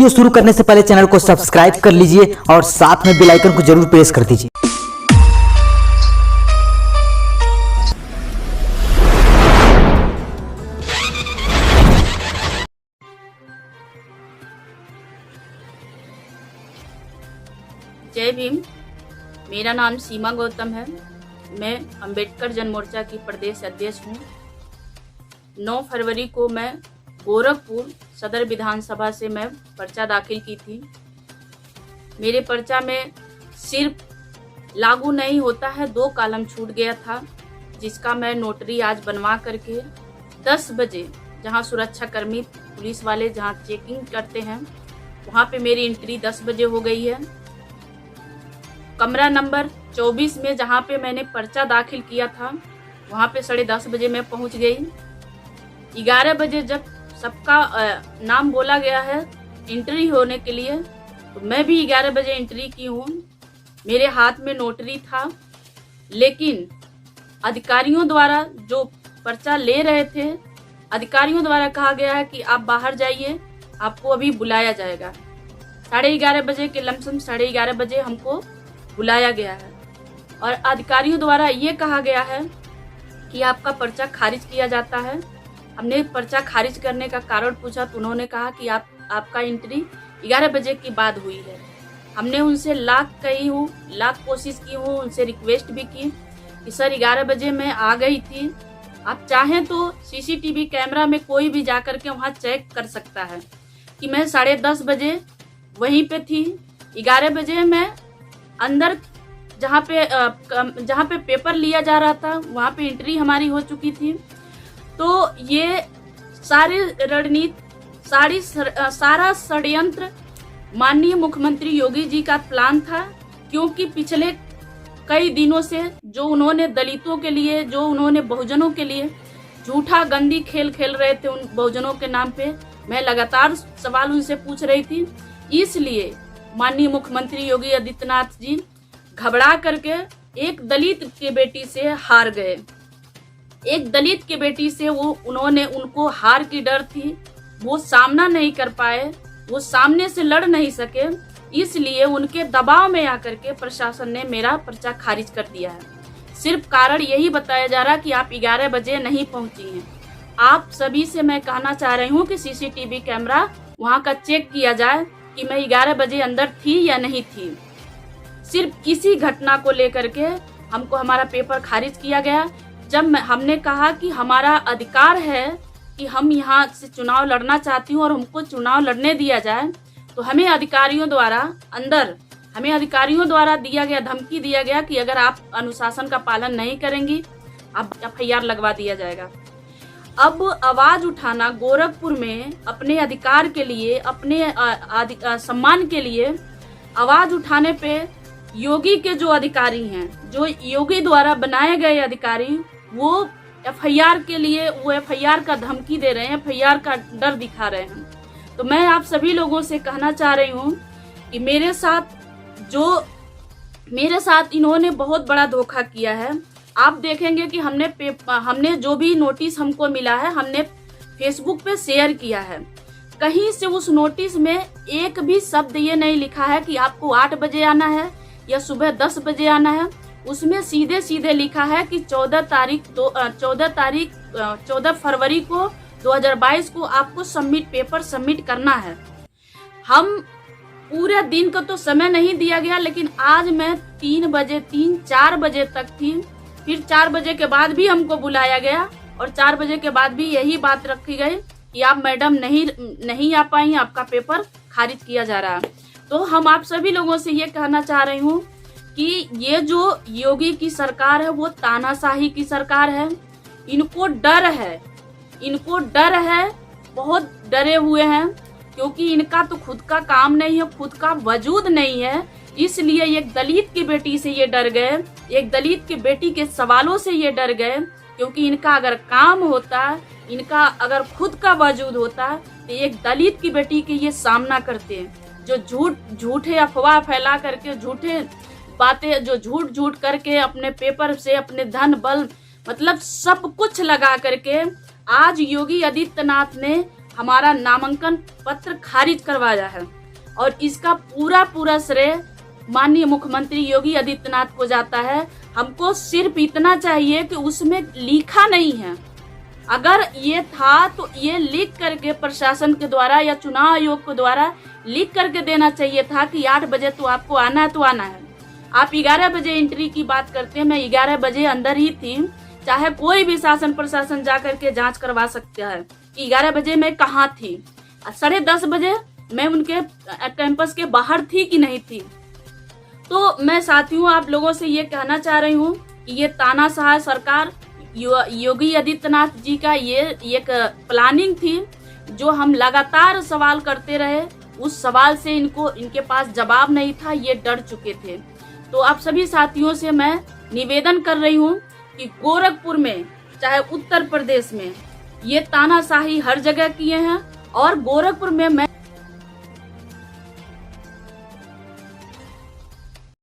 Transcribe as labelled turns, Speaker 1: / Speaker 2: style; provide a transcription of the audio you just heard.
Speaker 1: Video शुरू करने से पहले चैनल को सब्सक्राइब कर लीजिए और साथ में बेल आइकन को जरूर प्रेस कर दीजिए।
Speaker 2: जय भीम। मेरा नाम सीमा गौतम है। मैं अंबेडकर जन मोर्चा की प्रदेश अध्यक्ष हूँ। 9 फरवरी को मैं गोरखपुर सदर विधानसभा से मैं पर्चा दाखिल की थी। मेरे पर्चा में सिर्फ लागू नहीं होता है 2 कॉलम छूट गया था, जिसका मैं नोटरी आज बनवा करके 10 बजे जहाँ सुरक्षा कर्मी पुलिस वाले जहाँ चेकिंग करते हैं वहाँ पे मेरी एंट्री 10 बजे हो गई है। कमरा नंबर 24 में जहाँ पे मैंने पर्चा दाखिल किया था वहाँ पे 10:30 बजे मैं पहुँच गई। 11 बजे जब सबका नाम बोला गया है एंट्री होने के लिए, तो मैं भी 11 बजे एंट्री की हूँ। मेरे हाथ में नोटरी था, लेकिन अधिकारियों द्वारा जो पर्चा ले रहे थे, अधिकारियों द्वारा कहा गया है कि आप बाहर जाइए, आपको अभी बुलाया जाएगा। 11:30 बजे के लमसम 11:30 बजे हमको बुलाया गया है और अधिकारियों द्वारा ये कहा गया है कि आपका पर्चा खारिज किया जाता है। हमने पर्चा खारिज करने का कारण पूछा तो उन्होंने कहा कि आपका एंट्री 11 बजे के बाद हुई है। हमने उनसे लाख कोशिश की हूँ, उनसे रिक्वेस्ट भी की कि सर 11 बजे मैं आ गई थी, आप चाहें तो सीसीटीवी कैमरा में कोई भी जाकर के वहाँ चेक कर सकता है कि मैं 10:30 बजे वहीं पे थी। 11 बजे मैं अंदर जहाँ पे पेपर लिया जा रहा था वहाँ पे एंट्री हमारी हो चुकी थी। तो ये सारी रणनीति सारा षड्यंत्र माननीय मुख्यमंत्री योगी जी का प्लान था, क्योंकि पिछले कई दिनों से जो उन्होंने दलितों के लिए, जो उन्होंने बहुजनों के लिए झूठा गंदी खेल खेल रहे थे, उन बहुजनों के नाम पे मैं लगातार सवाल उनसे पूछ रही थी। इसलिए माननीय मुख्यमंत्री योगी आदित्यनाथ जी घबरा करके एक दलित के बेटी से हार गए। एक दलित के बेटी से उनको हार की डर थी, वो सामना नहीं कर पाए, वो सामने से लड़ नहीं सके, इसलिए उनके दबाव में आकर के प्रशासन ने मेरा पर्चा खारिज कर दिया है। सिर्फ कारण यही बताया जा रहा कि आप 11 बजे नहीं पहुंची हैं। आप सभी से मैं कहना चाह रही हूँ कि सीसीटीवी कैमरा वहाँ का चेक किया जाए कि मैं 11 बजे अंदर थी या नहीं थी। सिर्फ इसी घटना को लेकर के हमको हमारा पेपर खारिज किया गया। जब हमने कहा कि हमारा अधिकार है कि हम यहाँ से चुनाव लड़ना चाहती हूँ और हमको चुनाव लड़ने दिया जाए, तो हमें अधिकारियों द्वारा धमकी दिया गया कि अगर आप अनुशासन का पालन नहीं करेंगी आप FIR लगवा दिया जाएगा। अब आवाज उठाना गोरखपुर में अपने अधिकार के लिए, अपने सम्मान के लिए आवाज उठाने पे योगी के जो अधिकारी हैं, जो योगी द्वारा बनाए गए अधिकारी, वो FIR के लिए FIR का धमकी दे रहे हैं, FIR का डर दिखा रहे हैं। तो मैं आप सभी लोगों से कहना चाह रही हूँ कि मेरे साथ इन्होंने बहुत बड़ा धोखा किया है। आप देखेंगे कि हमने जो भी नोटिस हमको मिला है, हमने फेसबुक पे शेयर किया है। कहीं से उस नोटिस में एक भी शब्द ये नहीं लिखा है कि आपको 8 बजे आना है या सुबह 10 बजे आना है। उसमें सीधे लिखा है कि 14 फरवरी को 2022 को आपको पेपर सबमिट करना है। हम पूरे दिन का तो समय नहीं दिया गया, लेकिन आज मैं 3-4 बजे तक थी। फिर 4 बजे के बाद भी हमको बुलाया गया और 4 बजे के बाद भी यही बात रखी गई कि आप मैडम नहीं आ पाई, आपका पेपर खारिज किया जा रहा है। तो हम आप सभी लोगों से ये कहना चाह रही हूँ कि ये जो योगी की सरकार है वो तानाशाही की सरकार है। इनको डर है, बहुत डरे हुए हैं, क्योंकि इनका तो खुद का काम नहीं है, खुद का वजूद नहीं है। इसलिए एक दलित की बेटी से ये डर गए, एक दलित की बेटी के सवालों से ये डर गए, क्योंकि इनका अगर काम होता, इनका अगर खुद का वजूद होता तो एक दलित की बेटी के ये सामना करते हैं। जो झूठे अफवाह फैला करके, झूठे बातें जो झूठ करके अपने पेपर से अपने धन बल मतलब सब कुछ लगा करके आज योगी आदित्यनाथ ने हमारा नामांकन पत्र खारिज करवाया है और इसका पूरा श्रेय माननीय मुख्यमंत्री योगी आदित्यनाथ को जाता है। हमको सिर्फ इतना चाहिए कि उसमें लिखा नहीं है, अगर ये था तो ये लिख करके प्रशासन के द्वारा या चुनाव आयोग के द्वारा लिख करके देना चाहिए था कि 8 बजे तो आपको आना है तो आना है। आप 11 बजे एंट्री की बात करते हैं, मैं 11 बजे अंदर ही थी। चाहे कोई भी शासन प्रशासन जा करके जांच करवा सकता है कि 11 बजे मैं कहाँ थी, 10:30 बजे मैं उनके कैंपस के बाहर थी कि नहीं थी। तो मैं साथियों आप लोगों से ये कहना चाह रही हूँ कि ये तानाशाह सरकार योगी आदित्यनाथ जी का ये एक प्लानिंग थी, जो हम लगातार सवाल करते रहे, उस सवाल से इनके पास जवाब नहीं था, ये डर चुके थे। तो आप सभी साथियों से मैं निवेदन कर रही हूँ कि गोरखपुर में चाहे उत्तर प्रदेश में ये तानाशाही हर जगह किए हैं और गोरखपुर में मैं